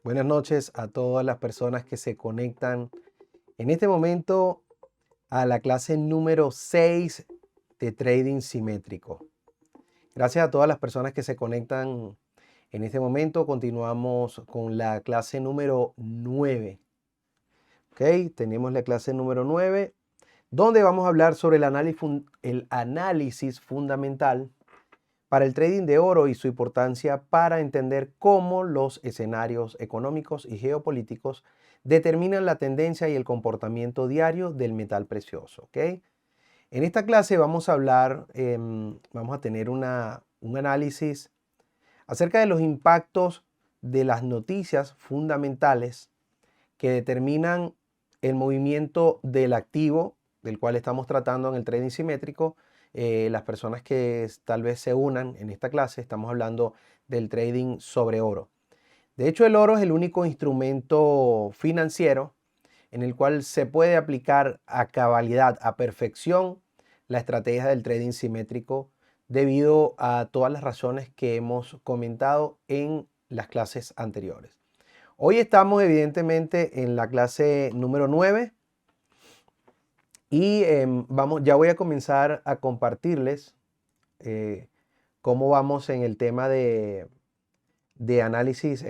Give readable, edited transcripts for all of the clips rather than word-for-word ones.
Buenas noches a todas las personas que se conectan en este momento a la clase número 6 de Trading Simétrico. Gracias a todas las personas que se conectan en este momento. Continuamos con la clase número 9. Ok, tenemos la clase número 9, donde vamos a hablar sobre el análisis fundamental para el trading de oro y su importancia para entender cómo los escenarios económicos y geopolíticos determinan la tendencia y el comportamiento diario del metal precioso. ¿Okay? En esta clase vamos a hablar, vamos a tener un análisis acerca de los impactos de las noticias fundamentales que determinan el movimiento del activo del cual estamos tratando en el trading simétrico. Las personas que tal vez se unan en esta clase, estamos hablando del trading sobre oro. De hecho, el oro es el único instrumento financiero en el cual se puede aplicar a cabalidad, a perfección, la estrategia del trading simétrico debido a todas las razones que hemos comentado en las clases anteriores. Hoy estamos evidentemente en la clase número 9 y ya voy a comenzar a compartirles eh, cómo vamos en el tema de análisis,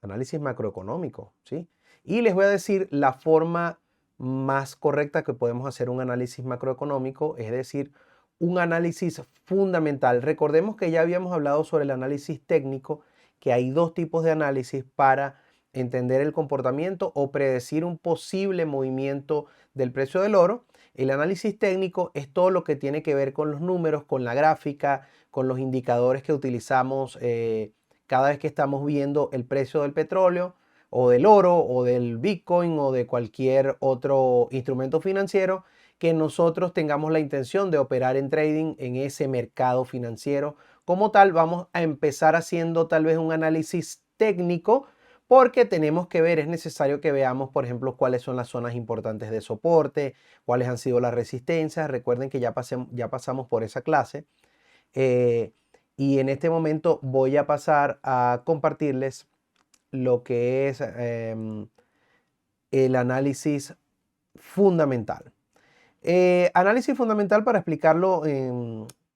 análisis macroeconómico, ¿sí? Y les voy a decir la forma más correcta que podemos hacer un análisis macroeconómico, es decir, un análisis fundamental. Recordemos que ya habíamos hablado sobre el análisis técnico, que hay dos tipos de análisis para entender el comportamiento o predecir un posible movimiento del precio del oro. El análisis técnico es todo lo que tiene que ver con los números, con la gráfica, con los indicadores que utilizamos cada vez que estamos viendo el precio del petróleo o del oro o del Bitcoin o de cualquier otro instrumento financiero que nosotros tengamos la intención de operar en trading en ese mercado financiero. Como tal, vamos a empezar haciendo tal vez un análisis técnico porque tenemos que ver, es necesario que veamos, por ejemplo, cuáles son las zonas importantes de soporte, cuáles han sido las resistencias. Recuerden que ya pasamos por esa clase. Y en este momento voy a pasar a compartirles lo que es el análisis fundamental. Análisis fundamental, para explicarlo,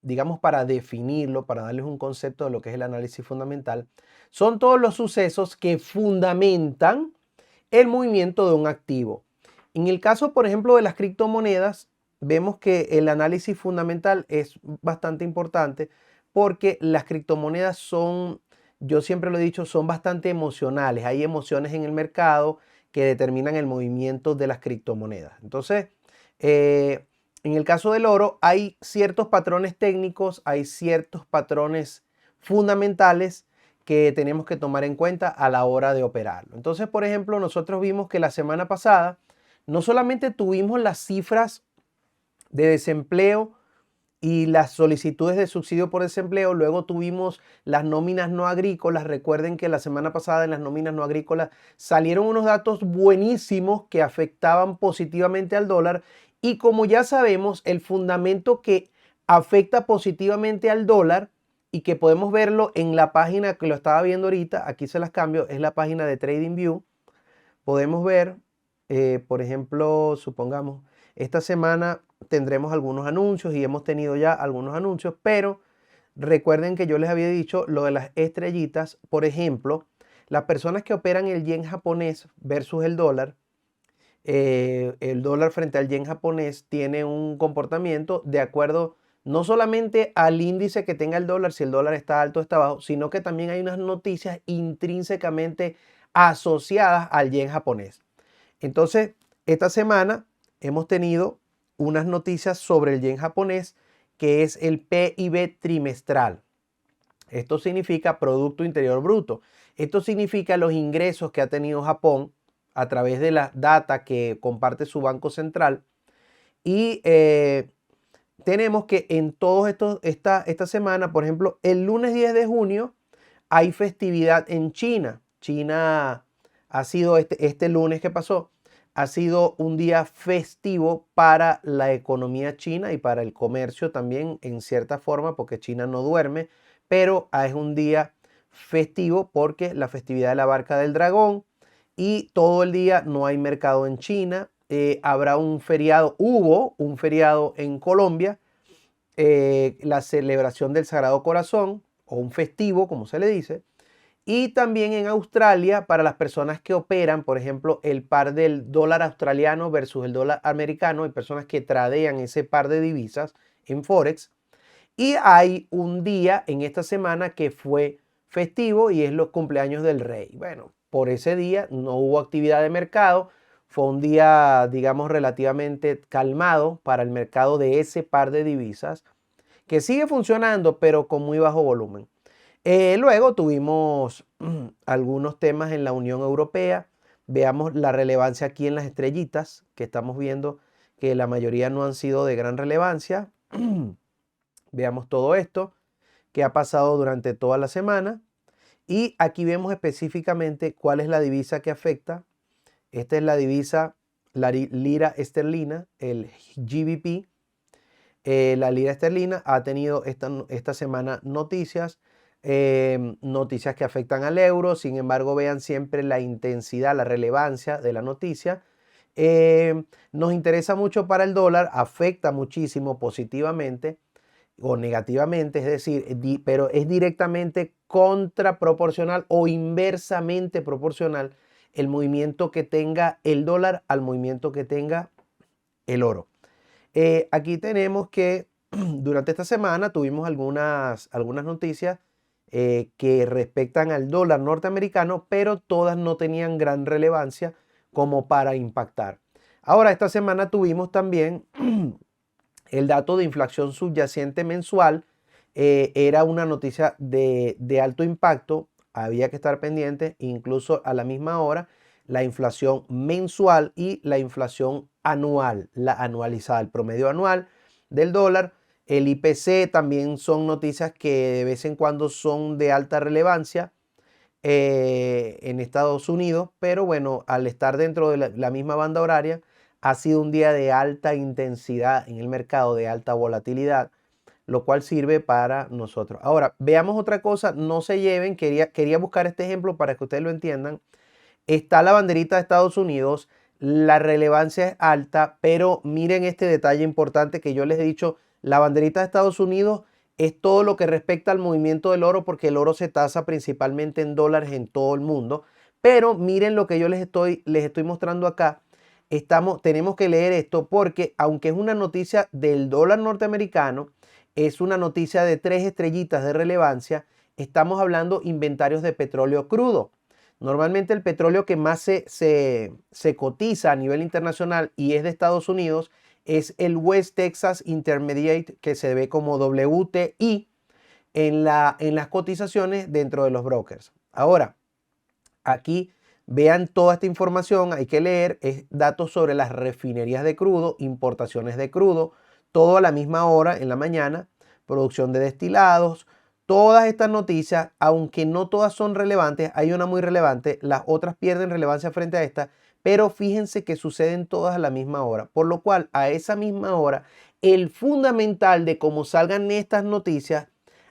digamos, para definirlo, para darles un concepto de lo que es el análisis fundamental, son todos los sucesos que fundamentan el movimiento de un activo. En el caso, por ejemplo, de las criptomonedas, vemos que el análisis fundamental es bastante importante porque las criptomonedas son, yo siempre lo he dicho, son bastante emocionales. Hay emociones en el mercado que determinan el movimiento de las criptomonedas. Entonces, en el caso del oro, hay ciertos patrones técnicos, hay ciertos patrones fundamentales que tenemos que tomar en cuenta a la hora de operarlo. Entonces, por ejemplo, nosotros vimos que la semana pasada no solamente tuvimos las cifras de desempleo y las solicitudes de subsidio por desempleo, luego tuvimos las nóminas no agrícolas. Recuerden que la semana pasada en las nóminas no agrícolas salieron unos datos buenísimos que afectaban positivamente al dólar, y como ya sabemos, el fundamento que afecta positivamente al dólar y que podemos verlo en la página que lo estaba viendo ahorita, aquí se las cambio, es la página de TradingView. Podemos ver, por ejemplo, supongamos, esta semana tendremos algunos anuncios y hemos tenido ya algunos anuncios, pero recuerden que yo les había dicho lo de las estrellitas. Por ejemplo, las personas que operan el yen japonés versus el dólar frente al yen japonés tiene un comportamiento de acuerdo no solamente al índice que tenga el dólar, si el dólar está alto o está bajo, sino que también hay unas noticias intrínsecamente asociadas al yen japonés. Entonces, esta semana hemos tenido unas noticias sobre el yen japonés, que es el PIB trimestral. Esto significa Producto Interior Bruto. Esto significa los ingresos que ha tenido Japón a través de la data que comparte su Banco Central. Y tenemos que en todos esta semana, por ejemplo, el lunes 10 de junio hay festividad en China. China ha sido este lunes que pasó, ha sido un día festivo para la economía china y para el comercio también en cierta forma, porque China no duerme, pero es un día festivo porque la festividad de la Barca del Dragón y todo el día no hay mercado en China. Habrá un feriado, hubo un feriado en Colombia, la celebración del Sagrado Corazón o un festivo, como se le dice. Y también en Australia, para las personas que operan, por ejemplo, el par del dólar australiano versus el dólar americano, hay personas que tradean ese par de divisas en Forex. Y hay un día en esta semana que fue festivo y es los cumpleaños del rey. Bueno, por ese día no hubo actividad de mercado. Fue un día, digamos, relativamente calmado para el mercado de ese par de divisas, que sigue funcionando, pero con muy bajo volumen. Luego tuvimos algunos temas en la Unión Europea. Veamos la relevancia aquí en las estrellitas, que estamos viendo que la mayoría no han sido de gran relevancia. Veamos todo esto que ha pasado durante toda la semana. Y aquí vemos específicamente cuál es la divisa que afecta. Esta es la divisa, la lira esterlina, el GBP. La lira esterlina ha tenido esta semana noticias. Noticias que afectan al euro. Sin embargo, vean siempre la intensidad, la relevancia de la noticia. Nos interesa mucho para el dólar, afecta muchísimo positivamente o negativamente, es decir, pero es directamente contraproporcional o inversamente proporcional el movimiento que tenga el dólar al movimiento que tenga el oro. Aquí tenemos que durante esta semana tuvimos algunas noticias que respectan al dólar norteamericano, pero todas no tenían gran relevancia como para impactar. Ahora, esta semana tuvimos también el dato de inflación subyacente mensual. Era una noticia de alto impacto, había que estar pendiente, incluso a la misma hora, la inflación mensual y la inflación anual, la anualizada, el promedio anual del dólar. El IPC también son noticias que de vez en cuando son de alta relevancia en Estados Unidos, pero bueno, al estar dentro de la misma banda horaria, ha sido un día de alta intensidad en el mercado, de alta volatilidad, lo cual sirve para nosotros. Ahora, veamos otra cosa, no se lleven, quería buscar este ejemplo para que ustedes lo entiendan. Está la banderita de Estados Unidos, la relevancia es alta, pero miren este detalle importante que yo les he dicho, la banderita de Estados Unidos es todo lo que respecta al movimiento del oro, porque el oro se tasa principalmente en dólares en todo el mundo. Pero miren lo que yo les estoy mostrando acá. Tenemos que leer esto porque aunque es una noticia del dólar norteamericano, es una noticia de 3 estrellitas de relevancia. Estamos hablando inventarios de petróleo crudo. Normalmente el petróleo que más se cotiza a nivel internacional y es de Estados Unidos es el West Texas Intermediate, que se ve como WTI en las cotizaciones dentro de los brokers. Ahora, aquí vean toda esta información, hay que leer datos sobre las refinerías de crudo, importaciones de crudo, todo a la misma hora en la mañana, producción de destilados. Todas estas noticias, aunque no todas son relevantes, hay una muy relevante, las otras pierden relevancia frente a esta, pero fíjense que suceden todas a la misma hora, por lo cual a esa misma hora el fundamental de cómo salgan estas noticias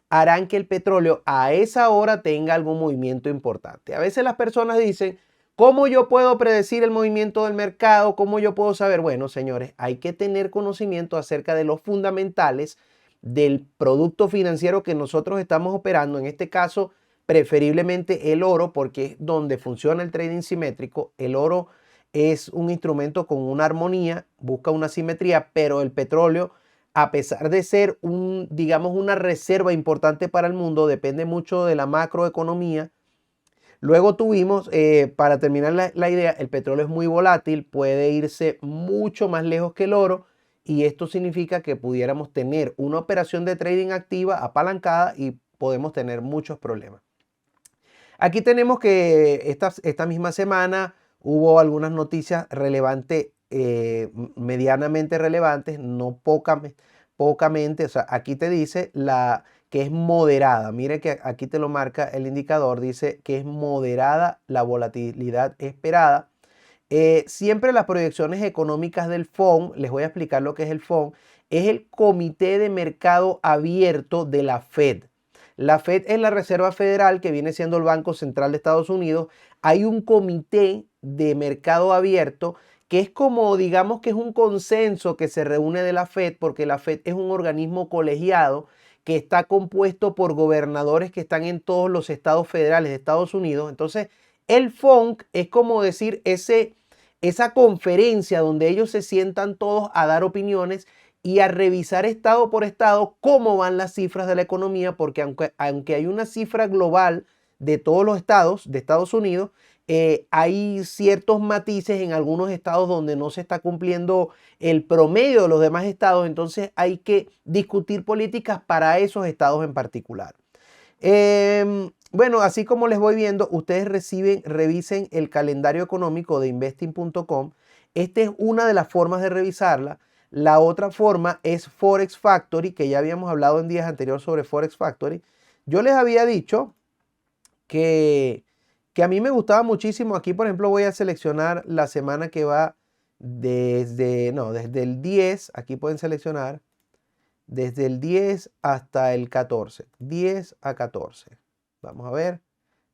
harán que el petróleo a esa hora tenga algún movimiento importante. A veces las personas dicen, ¿cómo yo puedo predecir el movimiento del mercado? ¿Cómo yo puedo saber? Bueno, señores, hay que tener conocimiento acerca de los fundamentales del producto financiero que nosotros estamos operando, en este caso preferiblemente el oro, porque es donde funciona el trading simétrico. El oro es un instrumento con una armonía, busca una simetría, pero el petróleo, a pesar de ser digamos, una reserva importante para el mundo, depende mucho de la macroeconomía. Luego tuvimos, para terminar la idea, el petróleo es muy volátil, puede irse mucho más lejos que el oro, y esto significa que pudiéramos tener una operación de trading activa apalancada y podemos tener muchos problemas. Aquí tenemos que esta misma semana hubo algunas noticias relevantes, medianamente relevantes, no pocamente. O sea, aquí te dice que es moderada. Mire que aquí te lo marca el indicador, dice que es moderada la volatilidad esperada. Siempre las proyecciones económicas del FOM, les voy a explicar lo que es el FOM, es el Comité de Mercado Abierto de la Fed. La Fed es la Reserva Federal, que viene siendo el Banco Central de Estados Unidos. Hay un comité de mercado abierto que es como, digamos que es un consenso que se reúne de la Fed, porque la Fed es un organismo colegiado que está compuesto por gobernadores que están en todos los estados federales de Estados Unidos. Entonces, el FONC es como decir esa conferencia donde ellos se sientan todos a dar opiniones y a revisar estado por estado cómo van las cifras de la economía, porque aunque hay una cifra global de todos los estados de Estados Unidos, hay ciertos matices en algunos estados donde no se está cumpliendo el promedio de los demás estados, entonces hay que discutir políticas para esos estados en particular. Bueno, así como les voy viendo, ustedes revisen el calendario económico de investing.com. Esta es una de las formas de revisarla. La otra forma es Forex Factory, que ya habíamos hablado en días anteriores sobre Forex Factory. Yo les había dicho que a mí me gustaba muchísimo. Aquí, por ejemplo, voy a seleccionar la semana que va desde el 10. Aquí pueden seleccionar desde el 10 hasta el 14. 10 a 14. Vamos a ver.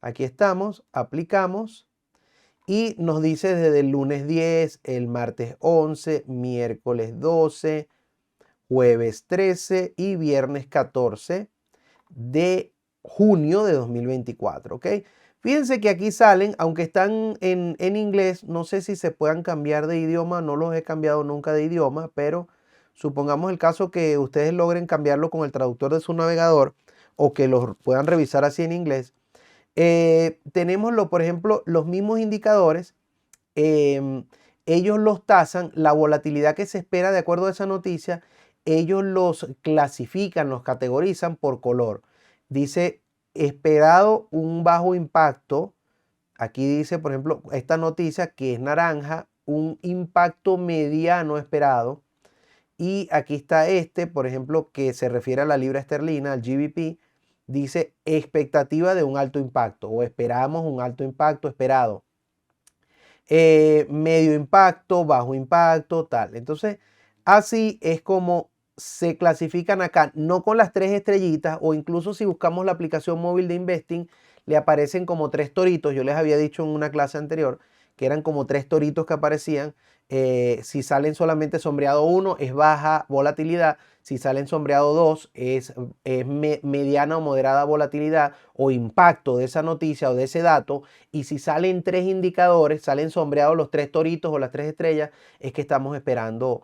Aquí estamos. Aplicamos. Y nos dice desde el lunes 10, el martes 11, miércoles 12, jueves 13 y viernes 14 de junio de 2024, ¿ok? Fíjense que aquí salen, aunque están en inglés, no sé si se puedan cambiar de idioma, no los he cambiado nunca de idioma, pero supongamos el caso que ustedes logren cambiarlo con el traductor de su navegador o que los puedan revisar así en inglés. Tenemos, por ejemplo, los mismos indicadores. Ellos los tasan, la volatilidad que se espera de acuerdo a esa noticia, ellos los clasifican, los categorizan por color. Dice esperado un bajo impacto. Aquí dice, por ejemplo, esta noticia que es naranja, un impacto mediano esperado. Y aquí está por ejemplo, que se refiere a la libra esterlina, al GBP. Dice expectativa de un alto impacto o esperamos un alto impacto esperado. Medio impacto, bajo impacto, tal. Entonces, así es como se clasifican acá, no con las 3 estrellitas, o incluso si buscamos la aplicación móvil de Investing, le aparecen como 3 toritos. Yo les había dicho en una clase anterior que eran como 3 toritos que aparecían. Si salen solamente sombreado 1 es baja volatilidad, si salen sombreado 2 es mediana o moderada volatilidad o impacto de esa noticia o de ese dato, y si salen 3 indicadores, salen sombreados los 3 toritos o las 3 estrellas, es que estamos esperando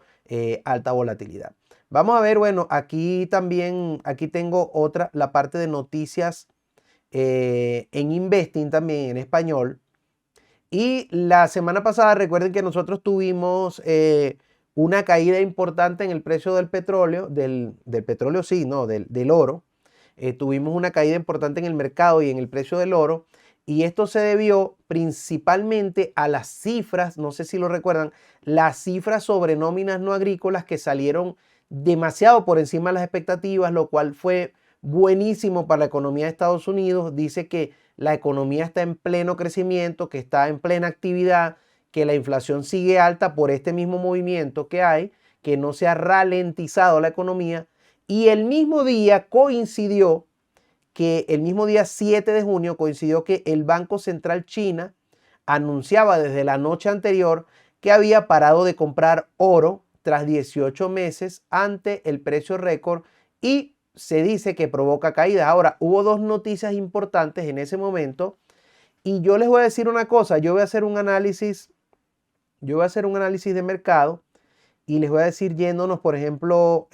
alta volatilidad. Vamos a ver, bueno, aquí también, aquí tengo la parte de noticias en Investing también en español. Y la semana pasada recuerden que nosotros tuvimos una caída importante en el precio del petróleo, del petróleo sí, no, del oro. Tuvimos una caída importante en el mercado y en el precio del oro. Y esto se debió principalmente a las cifras, no sé si lo recuerdan, las cifras sobre nóminas no agrícolas que salieron demasiado por encima de las expectativas, lo cual fue buenísimo para la economía de Estados Unidos. Dice que la economía está en pleno crecimiento, que está en plena actividad, que la inflación sigue alta por este mismo movimiento que hay, que no se ha ralentizado la economía. Y el mismo día coincidió que el mismo día 7 de junio coincidió que el Banco Central China anunciaba desde la noche anterior que había parado de comprar oro tras 18 meses ante el precio récord y se dice que provoca caídas. Ahora, hubo 2 noticias importantes en ese momento y yo les voy a decir una cosa, yo voy a hacer un análisis de mercado y les voy a decir yéndonos, por ejemplo,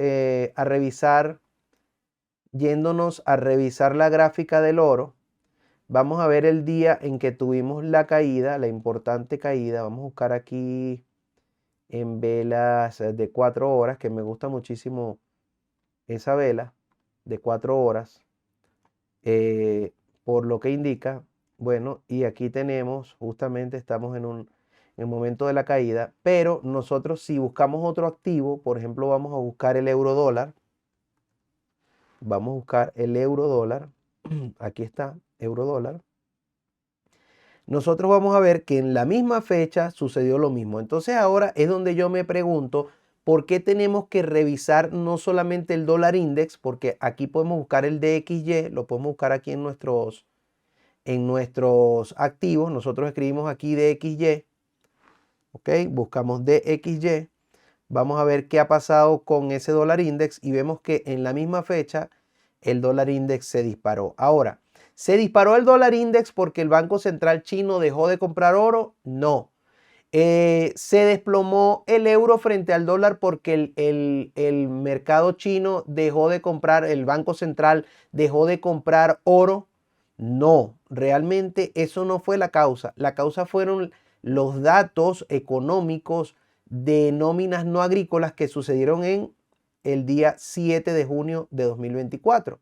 yéndonos a revisar la gráfica del oro. Vamos a ver el día en que tuvimos la caída, la importante caída. Vamos a buscar aquí en velas de 4 horas, que me gusta muchísimo esa vela de 4 horas, por lo que indica. Bueno, y aquí tenemos, justamente estamos en el momento de la caída, pero nosotros si buscamos otro activo, por ejemplo, vamos a buscar el euro dólar. Vamos a buscar el euro dólar. Aquí está, euro dólar. Nosotros vamos a ver que en la misma fecha sucedió lo mismo. Entonces ahora es donde yo me pregunto, ¿por qué tenemos que revisar no solamente el dólar index? Porque aquí podemos buscar el DXY, lo podemos buscar aquí en nuestros activos. Nosotros escribimos aquí DXY, ¿ok? Buscamos DXY. Vamos a ver qué ha pasado con ese dólar index y vemos que en la misma fecha el dólar index se disparó. Ahora, ¿se disparó el dólar index porque el Banco Central chino dejó de comprar oro? No. Se desplomó el euro frente al dólar porque el mercado chino dejó de comprar, el Banco Central dejó de comprar oro. No, realmente eso no fue la causa. La causa fueron los datos económicos de nóminas no agrícolas que sucedieron en el día 7 de junio de 2024.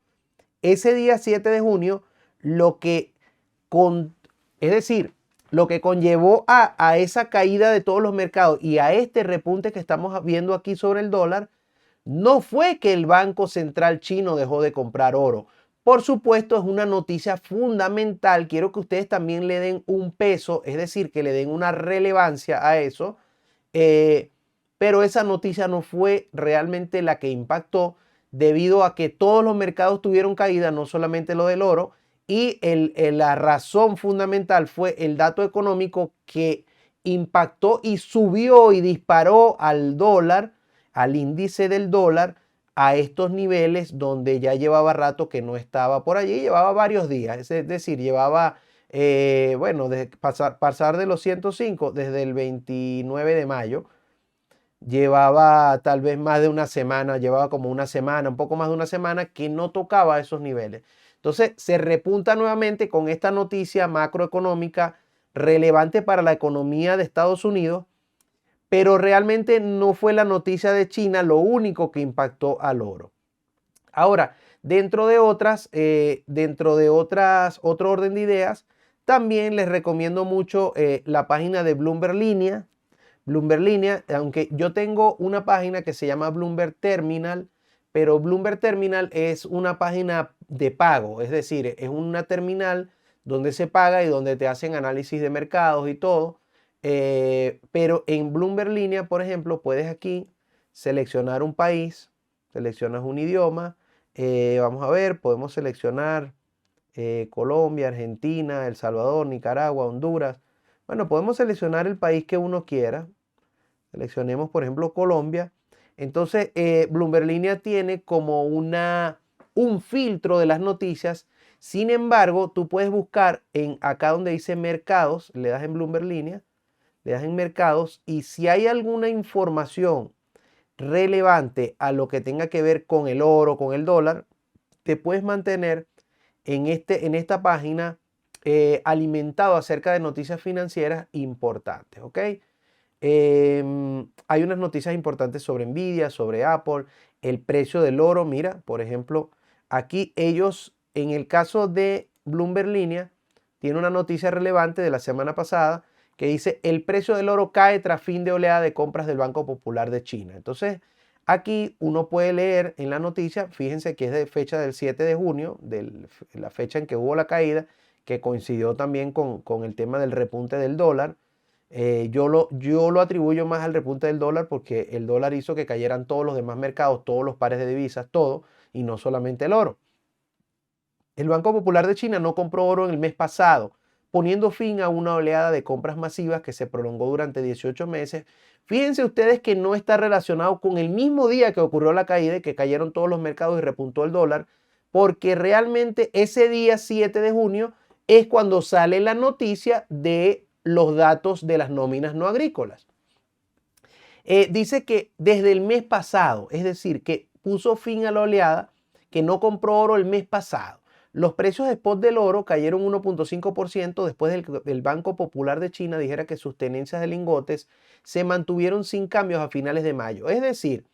Ese día 7 de junio, es decir, lo que conllevó a esa caída de todos los mercados y a este repunte que estamos viendo aquí sobre el dólar, no fue que el Banco Central chino dejó de comprar oro. Por supuesto, es una noticia fundamental. Quiero que ustedes también le den un peso, es decir, que le den una relevancia a eso. Pero esa noticia no fue realmente la que impactó, debido a que todos los mercados tuvieron caída, no solamente lo del oro. Y la razón fundamental fue el dato económico que impactó y subió y disparó al dólar, al índice del dólar, a estos niveles donde ya llevaba rato que no estaba por allí, llevaba varios días, es decir, llevaba, bueno, de pasar de los 105 desde el 29 de mayo, llevaba tal vez más de una semana, llevaba como una semana, un poco más de una semana que no tocaba esos niveles. Entonces se repunta nuevamente con esta noticia macroeconómica relevante para la economía de Estados Unidos, pero realmente no fue la noticia de China lo único que impactó al oro. Ahora, dentro de otro orden de ideas, también les recomiendo mucho la página de Bloomberg Línea. Bloomberg Línea, aunque yo tengo una página que se llama Bloomberg Terminal, pero Bloomberg Terminal es una página de pago, es decir, es una terminal donde se paga y donde te hacen análisis de mercados y todo. Pero en Bloomberg Línea, por ejemplo, puedes aquí seleccionar un país, seleccionas un idioma. Vamos a ver, podemos seleccionar Colombia, Argentina, El Salvador, Nicaragua, Honduras. Bueno, podemos seleccionar el país que uno quiera. Seleccionemos, por ejemplo, Colombia. Entonces, Bloomberg Línea tiene como un filtro de las noticias. Sin embargo, tú puedes buscar acá donde dice mercados, le das en Bloomberg Línea, le das en mercados, y si hay alguna información relevante a lo que tenga que ver con el oro, con el dólar, te puedes mantener en esta página alimentado acerca de noticias financieras importantes, ¿ok? Hay unas noticias importantes sobre Nvidia, sobre Apple, el precio del oro. Mira, por ejemplo, aquí ellos, en el caso de Bloomberg Línea, tiene una noticia relevante de la semana pasada que dice: el precio del oro cae tras fin de oleada de compras del Banco Popular de China. Entonces, aquí uno puede leer en la noticia, fíjense que es de fecha del 7 de junio, la fecha en que hubo la caída, que coincidió también con el tema del repunte del dólar. Yo lo atribuyo más al repunte del dólar porque el dólar hizo que cayeran todos los demás mercados, todos los pares de divisas, todo, y no solamente el oro. El Banco Popular de China no compró oro en el mes pasado, poniendo fin a una oleada de compras masivas que se prolongó durante 18 meses. Fíjense ustedes que no está relacionado con el mismo día que ocurrió la caída y que cayeron todos los mercados y repuntó el dólar, porque realmente ese día 7 de junio es cuando sale la noticia de los datos de las nóminas no agrícolas. Dice que desde el mes pasado, es decir, que puso fin a la oleada, que no compró oro el mes pasado. Los precios de spot del oro cayeron 1.5% después del Banco Popular de China dijera que sus tenencias de lingotes se mantuvieron sin cambios a finales de mayo. Es decir,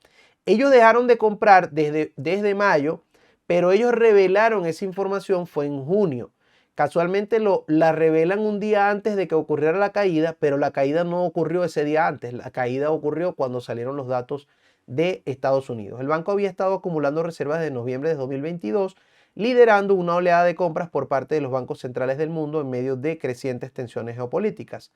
ellos dejaron de comprar desde mayo, pero ellos revelaron esa información fue en junio. Casualmente la revelan un día antes de que ocurriera la caída, pero la caída no ocurrió ese día antes. La caída ocurrió cuando salieron los datos de Estados Unidos. El banco había estado acumulando reservas desde noviembre de 2022, liderando una oleada de compras por parte de los bancos centrales del mundo en medio de crecientes tensiones geopolíticas.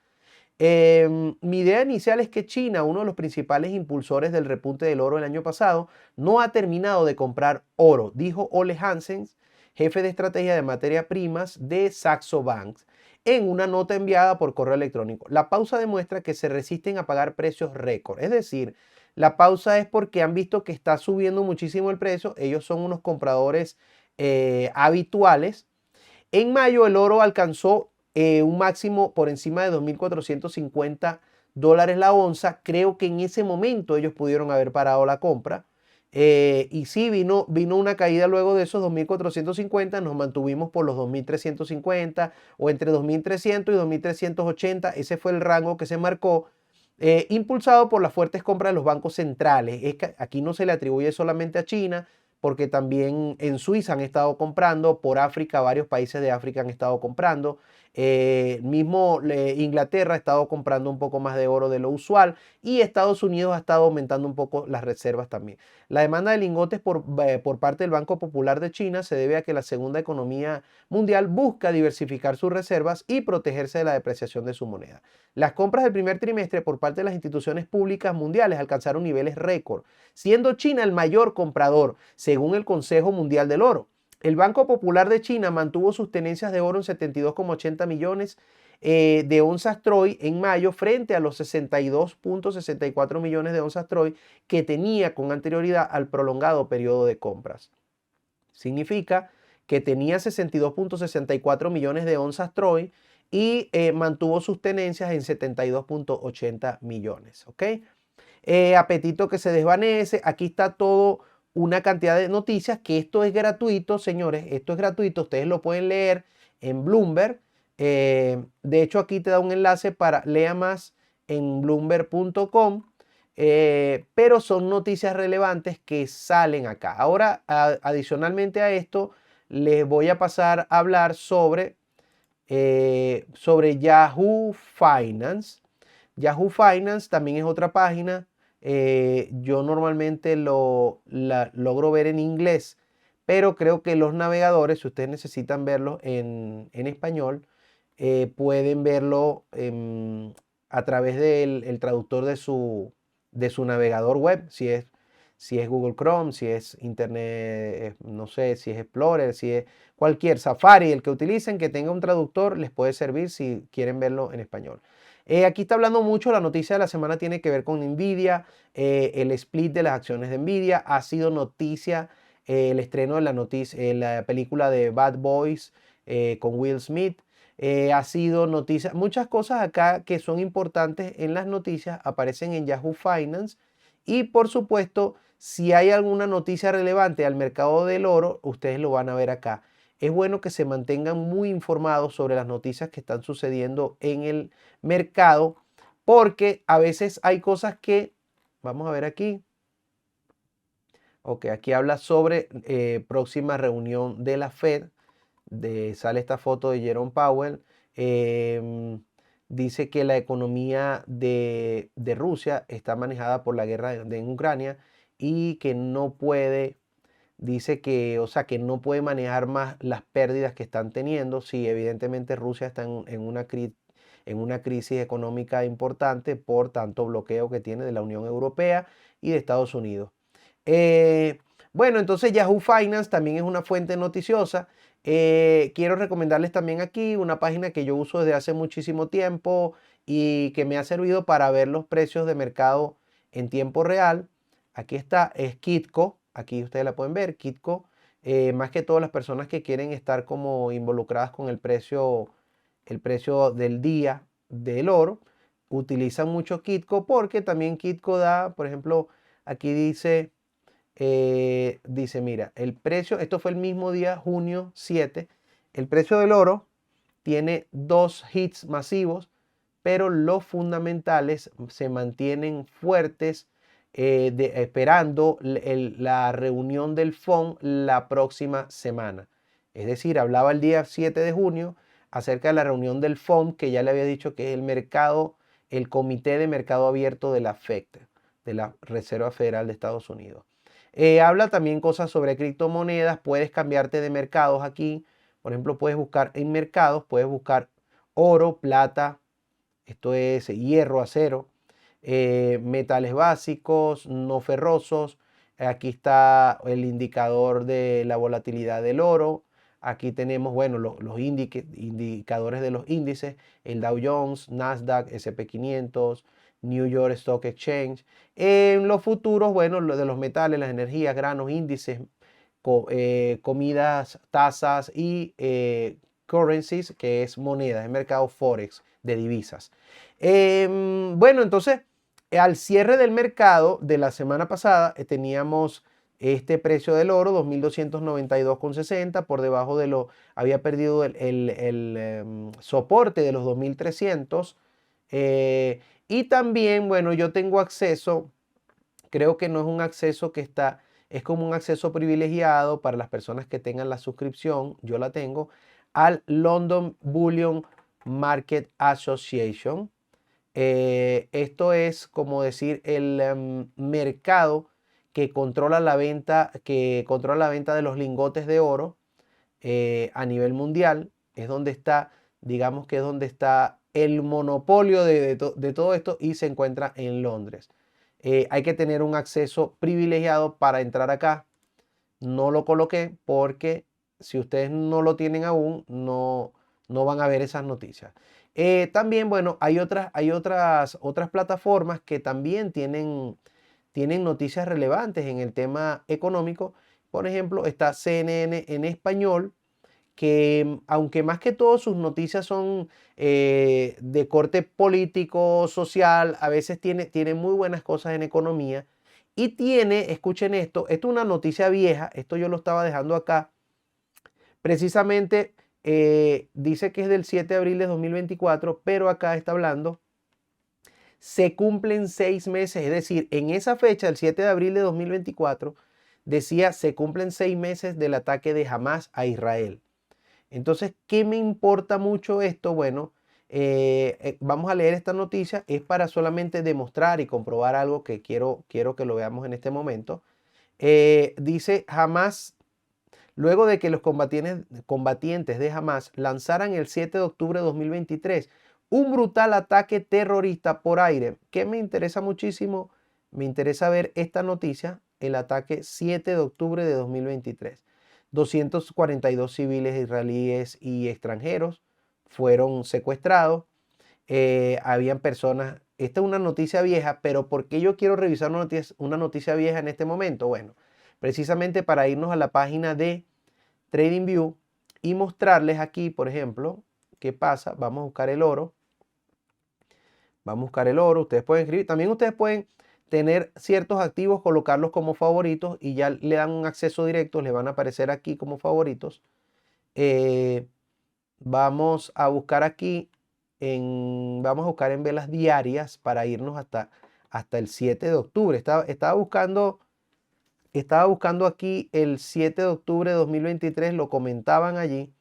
Mi idea inicial es que China, uno de los principales impulsores del repunte del oro el año pasado, no ha terminado de comprar oro, dijo Ole Hansen, jefe de estrategia de materias primas de Saxo Bank, en una nota enviada por correo electrónico. La pausa demuestra que se resisten a pagar precios récord, es decir, la pausa es porque han visto que está subiendo muchísimo el precio, ellos son unos compradores habituales. En mayo el oro alcanzó un máximo por encima de 2.450 dólares la onza. Creo que en ese momento ellos pudieron haber parado la compra. Y sí, vino una caída luego de esos 2.450, nos mantuvimos por los 2.350 o entre 2.300 y 2.380, ese fue el rango que se marcó, impulsado por las fuertes compras de los bancos centrales. Es que aquí no se le atribuye solamente a China, porque también en Suiza han estado comprando, por África, varios países de África han estado comprando, mismo Inglaterra ha estado comprando un poco más de oro de lo usual y Estados Unidos ha estado aumentando un poco las reservas también. La demanda de lingotes por parte del Banco Popular de China se debe a que la segunda economía mundial busca diversificar sus reservas y protegerse de la depreciación de su moneda. Las compras del primer trimestre por parte de las instituciones públicas mundiales alcanzaron niveles récord, siendo China el mayor comprador, según el Consejo Mundial del Oro. El Banco Popular de China mantuvo sus tenencias de oro en 72,80 millones de onzas Troy en mayo frente a los 62,64 millones de onzas Troy que tenía con anterioridad al prolongado periodo de compras. Significa que tenía 62,64 millones de onzas Troy y mantuvo sus tenencias en 72,80 millones. ¿Ok? Apetito que se desvanece. Aquí está todo una cantidad de noticias, que esto es gratuito, señores, esto es gratuito, ustedes lo pueden leer en Bloomberg. De hecho, aquí te da un enlace para lea más en bloomberg.com, pero son noticias relevantes que salen acá. Ahora, adicionalmente a esto, les voy a pasar a hablar sobre Yahoo Finance. Yahoo Finance también es otra página. Yo normalmente logro ver en inglés, pero creo que los navegadores, si ustedes necesitan verlo en español, pueden verlo a través del traductor de su navegador web, si es Google Chrome, si es Internet, no sé, si es Explorer, si es cualquier Safari, el que utilicen, que tenga un traductor, les puede servir si quieren verlo en español. Aquí está hablando mucho, la noticia de la semana tiene que ver con Nvidia, el split de las acciones de Nvidia, ha sido noticia el estreno de la película de Bad Boys con Will Smith, ha sido noticia, muchas cosas acá que son importantes en las noticias aparecen en Yahoo Finance y por supuesto si hay alguna noticia relevante al mercado del oro, ustedes lo van a ver acá. Es bueno que se mantengan muy informados sobre las noticias que están sucediendo en el mercado, porque a veces hay cosas que, vamos a ver aquí, ok, aquí habla sobre próxima reunión de la Fed, sale esta foto de Jerome Powell, dice que la economía de Rusia está manejada por la guerra en Ucrania y que no puede, dice que, o sea, que no puede manejar más las pérdidas que están teniendo. Sí, evidentemente Rusia está en una crisis económica importante por tanto bloqueo que tiene de la Unión Europea y de Estados Unidos. Eh, bueno, entonces Yahoo Finance también es una fuente noticiosa. Quiero recomendarles también aquí una página que yo uso desde hace muchísimo tiempo y que me ha servido para ver los precios de mercado en tiempo real. Aquí está, es Kitco. Aquí ustedes la pueden ver, Kitco. Más que todas las personas que quieren estar como involucradas con el precio del día del oro, utilizan mucho Kitco porque también Kitco da, por ejemplo, aquí dice, mira, el precio, esto fue el mismo día, junio 7, el precio del oro tiene dos hits masivos, pero los fundamentales se mantienen fuertes, esperando la reunión del FOMC la próxima semana. Es decir, hablaba el día 7 de junio acerca de la reunión del FOMC, que ya le había dicho que es el Comité de Mercado Abierto de la FED, de la Reserva Federal de Estados Unidos. Habla también cosas sobre criptomonedas, puedes cambiarte de mercados aquí, por ejemplo, puedes buscar en mercados, puedes buscar oro, plata, esto es hierro, acero, metales básicos, no ferrosos. Aquí está el indicador de la volatilidad del oro. Aquí tenemos, bueno, los indicadores de los índices, el Dow Jones, Nasdaq, S&P 500, New York Stock Exchange. En los futuros, bueno, lo de los metales, las energías, granos, índices, comidas, tasas y currencies, que es moneda, es mercado forex de divisas. Bueno, entonces, al cierre del mercado de la semana pasada, teníamos este precio del oro, 2.292,60, por debajo de lo, había perdido el soporte de los 2.300. Y también, bueno, yo tengo acceso, creo que no es un acceso que está, es como un acceso privilegiado para las personas que tengan la suscripción, yo la tengo, al London Bullion Market Association. Esto es como decir el mercado que controla la venta de los lingotes de oro a nivel mundial. Es donde está, digamos que es donde está el monopolio de todo esto, y se encuentra en Londres. Hay que tener un acceso privilegiado para entrar acá. No lo coloqué porque si ustedes no lo tienen aún, no van a ver esas noticias. También, bueno, hay otras plataformas que también tienen noticias relevantes en el tema económico. Por ejemplo, está CNN en español, que aunque más que todo sus noticias son de corte político, social, a veces tiene muy buenas cosas en economía. Y tiene, escuchen esto es una noticia vieja, esto yo lo estaba dejando acá, precisamente dice que es del 7 de abril de 2024, pero acá está hablando, se cumplen 6 meses, es decir, en esa fecha, el 7 de abril de 2024, decía, se cumplen 6 meses del ataque de Hamás a Israel. Entonces, ¿qué me importa mucho esto? Bueno, vamos a leer esta noticia, es para solamente demostrar y comprobar algo que quiero que lo veamos en este momento. Dice, Hamás, luego de que los combatientes de Hamás lanzaran el 7 de octubre de 2023 un brutal ataque terrorista por aire. ¿Qué me interesa muchísimo? Me interesa ver esta noticia, el ataque 7 de octubre de 2023. 242 civiles israelíes y extranjeros fueron secuestrados. Habían personas, esta es una noticia vieja, pero ¿por qué yo quiero revisar una noticia vieja en este momento? Bueno, precisamente para irnos a la página de TradingView y mostrarles aquí, por ejemplo, qué pasa. Vamos a buscar el oro. Vamos a buscar el oro. Ustedes pueden escribir. También ustedes pueden tener ciertos activos, colocarlos como favoritos y ya le dan un acceso directo. Les van a aparecer aquí como favoritos. Vamos a buscar aquí, vamos a buscar en velas diarias para irnos hasta el 7 de octubre. Estaba buscando aquí el 7 de octubre de 2023, lo comentaban allí.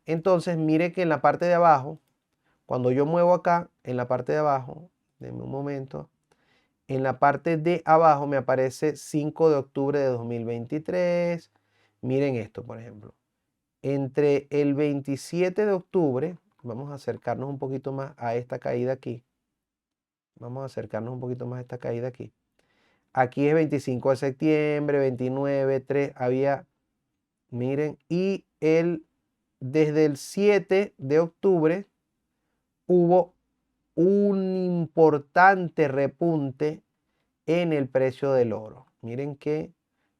Entonces, mire que en la parte de abajo, cuando yo muevo acá, en la parte de abajo, denme un momento, en la parte de abajo me aparece 5 de octubre de 2023. Miren esto, por ejemplo. Entre el 27 de octubre, vamos a acercarnos un poquito más a esta caída aquí. Vamos a acercarnos un poquito más a esta caída aquí. Aquí es 25 de septiembre, 29, 3, había, miren, y desde el 7 de octubre hubo un importante repunte en el precio del oro. Miren que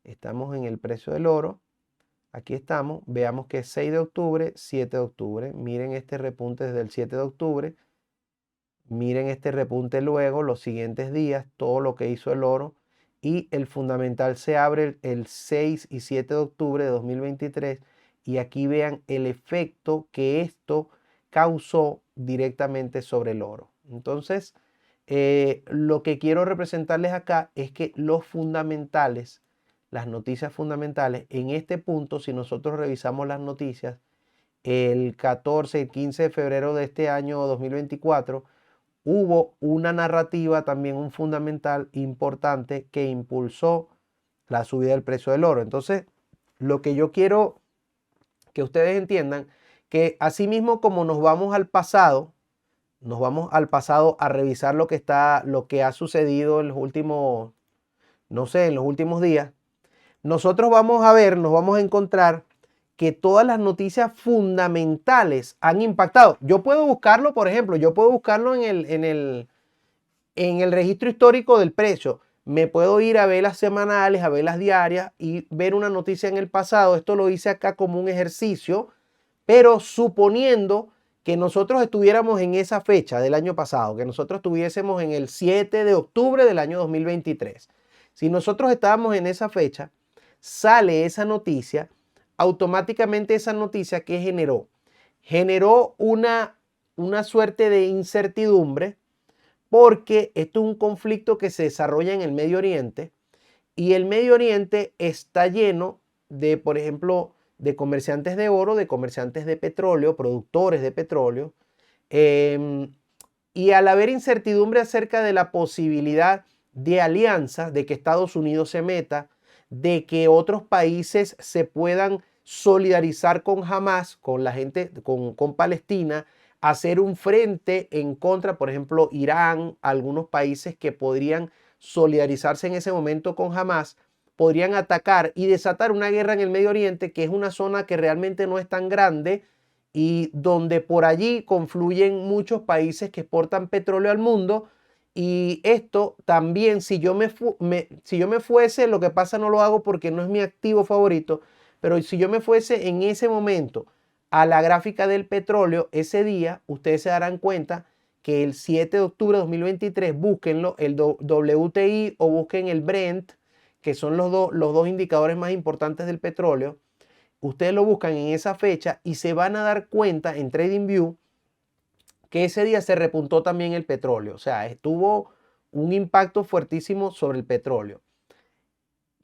estamos en el precio del oro. Aquí estamos. Veamos que es 6 de octubre, 7 de octubre. Miren este repunte desde el 7 de octubre. Miren este repunte luego, los siguientes días, todo lo que hizo el oro. Y el fundamental se abre el 6 y 7 de octubre de 2023. Y aquí vean el efecto que esto causó directamente sobre el oro. Entonces, lo que quiero representarles acá es que los fundamentales, las noticias fundamentales, en este punto, si nosotros revisamos las noticias, el 14 y 15 de febrero de este año 2024, hubo una narrativa, también un fundamental importante que impulsó la subida del precio del oro. Entonces, lo que yo quiero que ustedes entiendan, que asimismo como nos vamos al pasado, nos vamos al pasado a revisar lo que ha sucedido en los últimos, no sé, en los últimos días, nosotros vamos a ver, nos vamos a encontrar que todas las noticias fundamentales han impactado. Yo puedo buscarlo, por ejemplo, yo puedo buscarlo en el registro histórico del precio. Me puedo ir a ver las semanales, a ver las diarias y ver una noticia en el pasado. Esto lo hice acá como un ejercicio, pero suponiendo que nosotros estuviéramos en esa fecha del año pasado, que nosotros estuviésemos en el 7 de octubre del año 2023. Si nosotros estábamos en esa fecha, sale esa noticia, automáticamente esa noticia que generó, generó una suerte de incertidumbre porque esto es un conflicto que se desarrolla en el Medio Oriente y el Medio Oriente está lleno de, por ejemplo, de comerciantes de oro, de comerciantes de petróleo, productores de petróleo, y al haber incertidumbre acerca de la posibilidad de alianzas, de que Estados Unidos se meta, de que otros países se puedan solidarizar con Hamas, con la gente, con Palestina, hacer un frente en contra, por ejemplo, Irán, algunos países que podrían solidarizarse en ese momento con Hamas, podrían atacar y desatar una guerra en el Medio Oriente, que es una zona que realmente no es tan grande y donde por allí confluyen muchos países que exportan petróleo al mundo. Y esto también, si yo me fuese, lo que pasa no lo hago porque no es mi activo favorito, pero si yo me fuese en ese momento a la gráfica del petróleo, ese día ustedes se darán cuenta que el 7 de octubre de 2023, búsquenlo, el WTI o busquen el Brent, que son los dos indicadores más importantes del petróleo. Ustedes lo buscan en esa fecha y se van a dar cuenta en TradingView que ese día se repuntó también el petróleo. O sea, estuvo un impacto fuertísimo sobre el petróleo.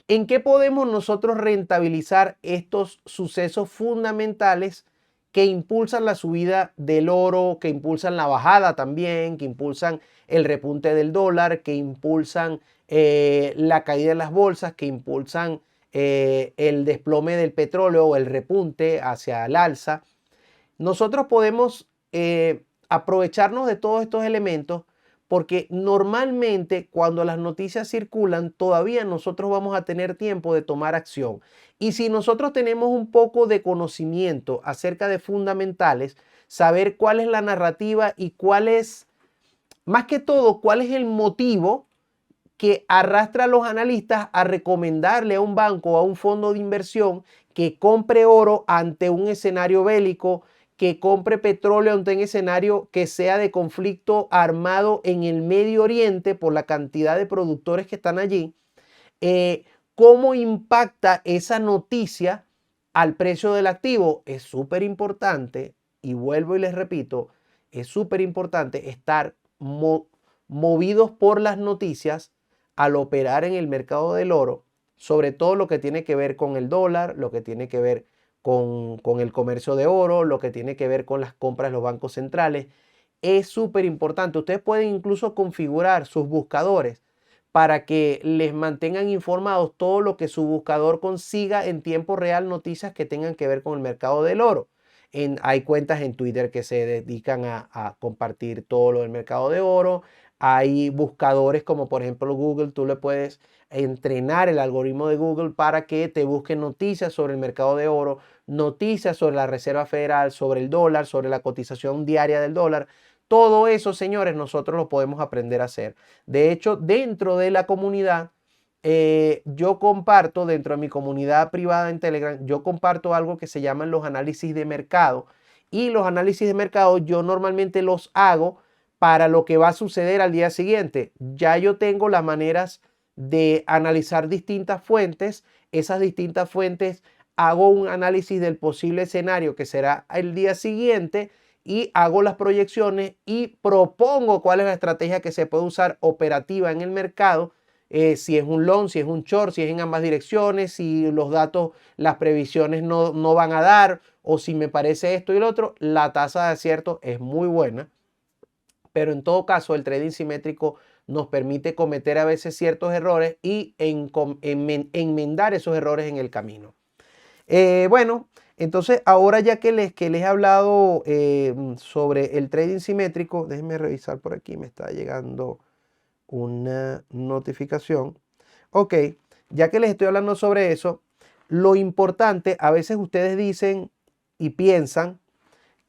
¿En qué podemos nosotros rentabilizar estos sucesos fundamentales que impulsan la subida del oro, que impulsan la bajada también, que impulsan el repunte del dólar, que impulsan la caída de las bolsas, que impulsan el desplome del petróleo o el repunte hacia el alza? Nosotros podemos aprovecharnos de todos estos elementos porque normalmente cuando las noticias circulan todavía nosotros vamos a tener tiempo de tomar acción. Y si nosotros tenemos un poco de conocimiento acerca de fundamentales, saber cuál es la narrativa y cuál es, más que todo, cuál es el motivo que arrastra a los analistas a recomendarle a un banco o a un fondo de inversión que compre oro ante un escenario bélico, que compre petróleo ante un escenario que sea de conflicto armado en el Medio Oriente por la cantidad de productores que están allí. ¿Cómo impacta esa noticia al precio del activo? Es súper importante, y vuelvo y les repito, es súper importante estar movidos por las noticias al operar en el mercado del oro, sobre todo lo que tiene que ver con el dólar, lo que tiene que ver con el comercio de oro, lo que tiene que ver con las compras de los bancos centrales. Es súper importante. Ustedes pueden incluso configurar sus buscadores para que les mantengan informados todo lo que su buscador consiga en tiempo real, noticias que tengan que ver con el mercado del oro. Hay cuentas en Twitter que se dedican a compartir todo lo del mercado de oro. Hay buscadores como por ejemplo Google. Tú le puedes entrenar el algoritmo de Google para que te busque noticias sobre el mercado de oro, noticias sobre la Reserva Federal, sobre el dólar, sobre la cotización diaria del dólar. Todo eso, señores, nosotros lo podemos aprender a hacer. De hecho, dentro de la comunidad, yo comparto, dentro de mi comunidad privada en Telegram, yo comparto algo que se llaman los análisis de mercado. Y los análisis de mercado yo normalmente los hago para lo que va a suceder al día siguiente. Ya yo tengo las maneras de analizar distintas fuentes. Esas distintas fuentes hago un análisis del posible escenario que será el día siguiente y hago las proyecciones y propongo cuál es la estrategia que se puede usar operativa en el mercado. Si es un long, si es un short, si es en ambas direcciones, si los datos, las previsiones no van a dar, o si me parece esto y lo otro. La tasa de acierto es muy buena, pero en todo caso el trading simétrico nos permite cometer a veces ciertos errores y enmendar esos errores en el camino. Bueno, Entonces, ahora ya que les he hablado sobre el trading simétrico, déjenme revisar por aquí, me está llegando una notificación. Ok, ya que les estoy hablando sobre eso, lo importante, a veces ustedes dicen y piensan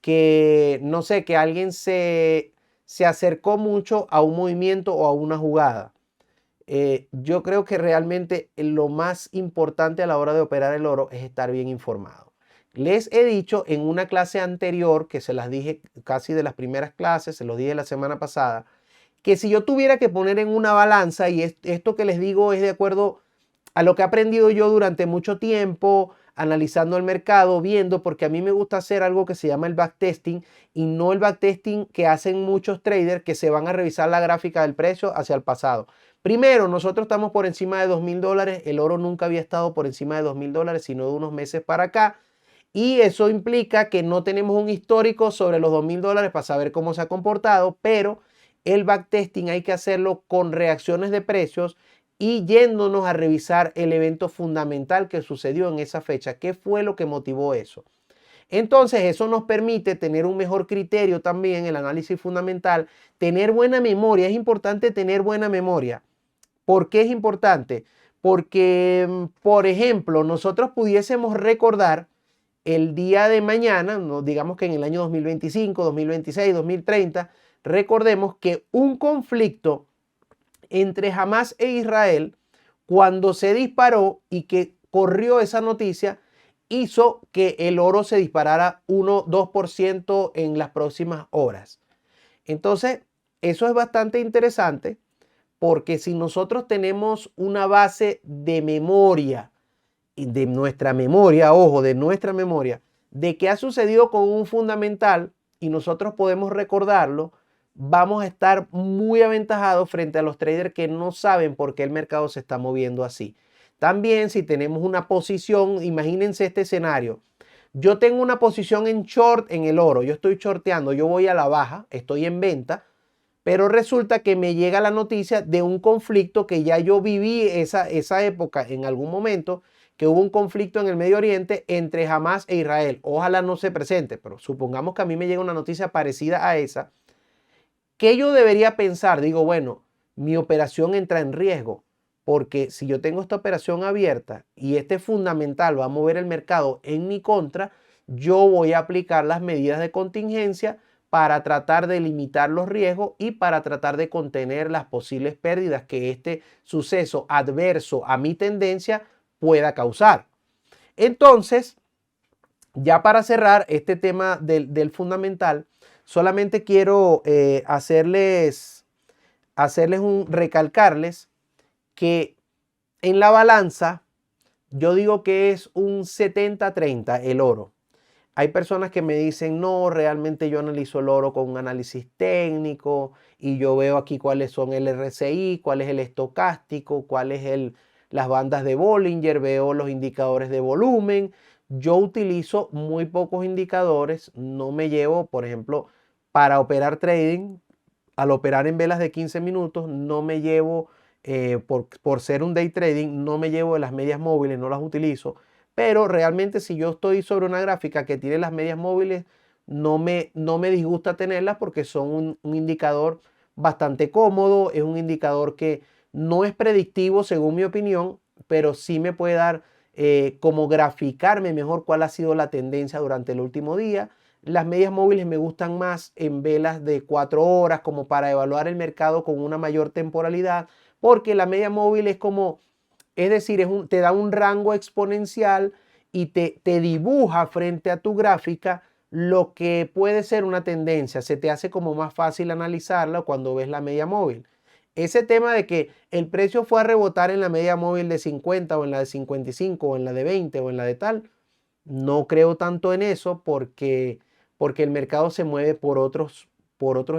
que, no sé, que alguien se acercó mucho a un movimiento o a una jugada. Yo creo que realmente lo más importante a la hora de operar el oro es estar bien informado. Les he dicho en una clase anterior, que se las dije casi de las primeras clases, se los dije la semana pasada, que si yo tuviera que poner en una balanza, y esto que les digo es de acuerdo a lo que he aprendido yo durante mucho tiempo, analizando el mercado, viendo, porque a mí me gusta hacer algo que se llama el backtesting y no el backtesting que hacen muchos traders que se van a revisar la gráfica del precio hacia el pasado. Primero, nosotros estamos por encima de $2.000, el oro nunca había estado por encima de $2.000, sino de unos meses para acá. Y eso implica que no tenemos un histórico sobre los $2.000 para saber cómo se ha comportado, pero el backtesting hay que hacerlo con reacciones de precios y yéndonos a revisar el evento fundamental que sucedió en esa fecha. ¿Qué fue lo que motivó eso? Entonces eso nos permite tener un mejor criterio también, el análisis fundamental, tener buena memoria. Es importante tener buena memoria. ¿Por qué es importante? Porque, por ejemplo, nosotros pudiésemos recordar el día de mañana, ¿no? Digamos que en el año 2025, 2026, 2030, recordemos que un conflicto entre Hamás e Israel, cuando se disparó y que corrió esa noticia, hizo que el oro se disparara 1-2% en las próximas horas. Entonces, eso es bastante interesante porque si nosotros tenemos una base de memoria, de nuestra memoria, ojo, de nuestra memoria, de qué ha sucedido con un fundamental y nosotros podemos recordarlo, vamos a estar muy aventajados frente a los traders que no saben por qué el mercado se está moviendo así. También si tenemos una posición, imagínense este escenario. Yo tengo una posición en short en el oro, yo estoy shorteando, yo voy a la baja, estoy en venta, pero resulta que me llega la noticia de un conflicto que ya yo viví esa época en algún momento, que hubo un conflicto en el Medio Oriente entre Hamás e Israel. Ojalá no se presente, pero supongamos que a mí me llega una noticia parecida a esa. ¿Qué yo debería pensar? Digo, bueno, mi operación entra en riesgo, porque si yo tengo esta operación abierta y este fundamental va a mover el mercado en mi contra, yo voy a aplicar las medidas de contingencia para tratar de limitar los riesgos y para tratar de contener las posibles pérdidas que este suceso adverso a mi tendencia pueda causar. Entonces, ya para cerrar este tema del fundamental, solamente quiero recalcarles que en la balanza yo digo que es un 70-30 el oro. Hay personas que me dicen, no, realmente yo analizo el oro con un análisis técnico y yo veo aquí cuáles son el RSI, cuál es el estocástico, las bandas de Bollinger, veo los indicadores de volumen. Yo utilizo muy pocos indicadores, no me llevo, por ejemplo, para operar trading, al operar en velas de 15 minutos, no me llevo, por ser un day trading, no me llevo de las medias móviles, no las utilizo. Pero realmente si yo estoy sobre una gráfica que tiene las medias móviles, no me disgusta tenerlas porque son un indicador bastante cómodo, es un indicador que no es predictivo según mi opinión, pero sí me puede dar como graficarme mejor cuál ha sido la tendencia durante el último día. Las medias móviles me gustan más en velas de 4 horas como para evaluar el mercado con una mayor temporalidad, porque la media móvil es como, es decir, te da un rango exponencial y te dibuja frente a tu gráfica lo que puede ser una tendencia. Se te hace como más fácil analizarla cuando ves la media móvil. Ese tema de que el precio fue a rebotar en la media móvil de 50 o en la de 55 o en la de 20 o en la de tal, no creo tanto en eso porque el mercado se mueve por otros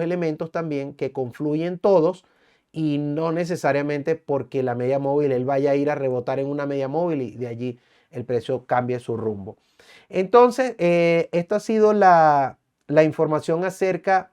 elementos también que confluyen todos y no necesariamente porque la media móvil él vaya a ir a rebotar en una media móvil y de allí el precio cambie su rumbo. Entonces, esto ha sido la información acerca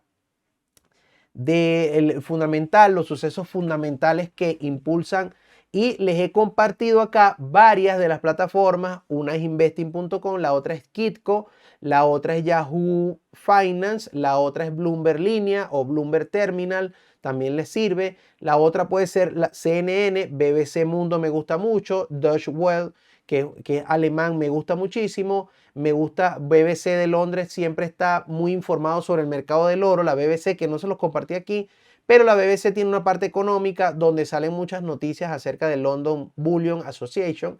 del fundamental, los sucesos fundamentales que impulsan Y les he compartido acá varias de las plataformas. Una es investing.com, la otra es Kitco, la otra es Yahoo Finance, la otra es Bloomberg Línea o Bloomberg Terminal, también les sirve. La otra puede ser la CNN, BBC Mundo me gusta mucho, Deutsche Welle, que es alemán, me gusta muchísimo. Me gusta BBC de Londres, siempre está muy informado sobre el mercado del oro. La BBC, que no se los compartí aquí, pero la BBC tiene una parte económica donde salen muchas noticias acerca del London Bullion Association.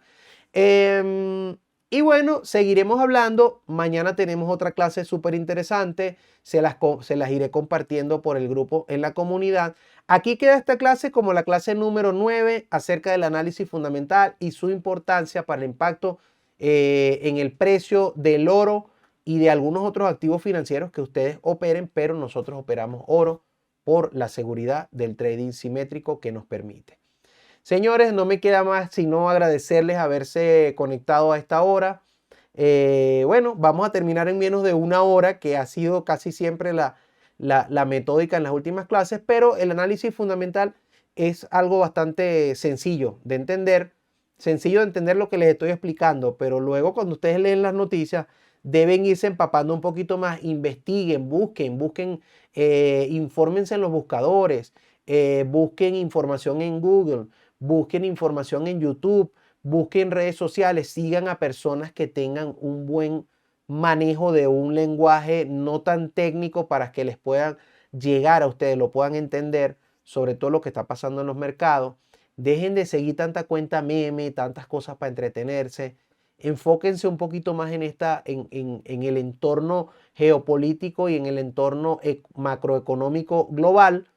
Y bueno, seguiremos hablando. Mañana tenemos otra clase súper interesante. Se las iré compartiendo por el grupo en la comunidad. Aquí queda esta clase como la clase número 9 acerca del análisis fundamental y su importancia para el impacto en el precio del oro y de algunos otros activos financieros que ustedes operen, pero nosotros operamos oro por la seguridad del trading simétrico que nos permite. Señores, no me queda más sino agradecerles haberse conectado a esta hora. Bueno, vamos a terminar en menos de una hora, que ha sido casi siempre la metódica en las últimas clases, pero el análisis fundamental es algo bastante sencillo de entender lo que les estoy explicando, pero luego cuando ustedes leen las noticias deben irse empapando un poquito más, investiguen, busquen, infórmense en los buscadores, busquen información en Google, busquen información en YouTube, busquen redes sociales, sigan a personas que tengan un buen manejo de un lenguaje no tan técnico para que les puedan llegar a ustedes, lo puedan entender, sobre todo lo que está pasando en los mercados. Dejen de seguir tanta cuenta meme, tantas cosas para entretenerse. Enfóquense un poquito más en el entorno geopolítico y en el entorno macroeconómico global.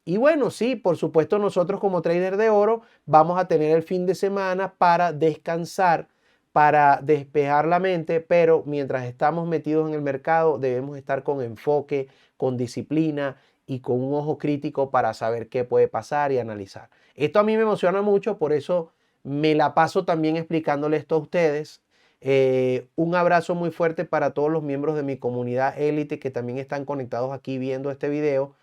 Y bueno, sí, por supuesto nosotros como trader de oro vamos a tener el fin de semana para descansar, para despejar la mente, pero mientras estamos metidos en el mercado debemos estar con enfoque, con disciplina y con un ojo crítico para saber qué puede pasar y analizar. Esto a mí me emociona mucho, por eso me la paso también explicándole esto a ustedes. Un abrazo muy fuerte para todos los miembros de mi comunidad élite que también están conectados aquí viendo este video,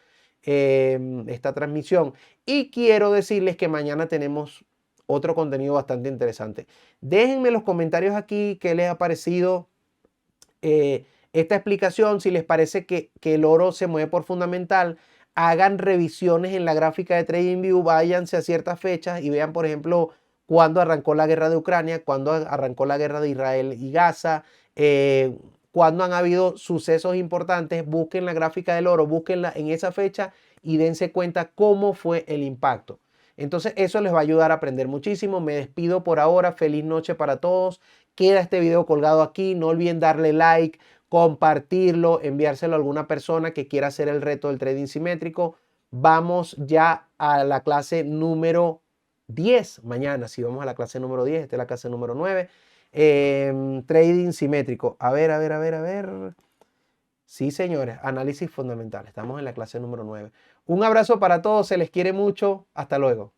esta transmisión. Y quiero decirles que mañana tenemos otro contenido bastante interesante. Déjenme en los comentarios aquí qué les ha parecido esta explicación, si les parece que el oro se mueve por fundamental. Hagan revisiones en la gráfica de TradingView, váyanse a ciertas fechas y vean, por ejemplo, cuándo arrancó la guerra de Ucrania, cuándo arrancó la guerra de Israel y Gaza, cuándo han habido sucesos importantes. Busquen la gráfica del oro, búsquenla en esa fecha y dense cuenta cómo fue el impacto. Entonces eso les va a ayudar a aprender muchísimo. Me despido por ahora. Feliz noche para todos. Queda este video colgado aquí. No olviden darle like, compartirlo, enviárselo a alguna persona que quiera hacer el reto del trading simétrico. Vamos ya a la clase número 10 mañana. Si vamos a la clase número 10, esta es la clase número 9. Trading simétrico. A ver. Sí, señores, análisis fundamental. Estamos en la clase número 9. Un abrazo para todos, se les quiere mucho. Hasta luego.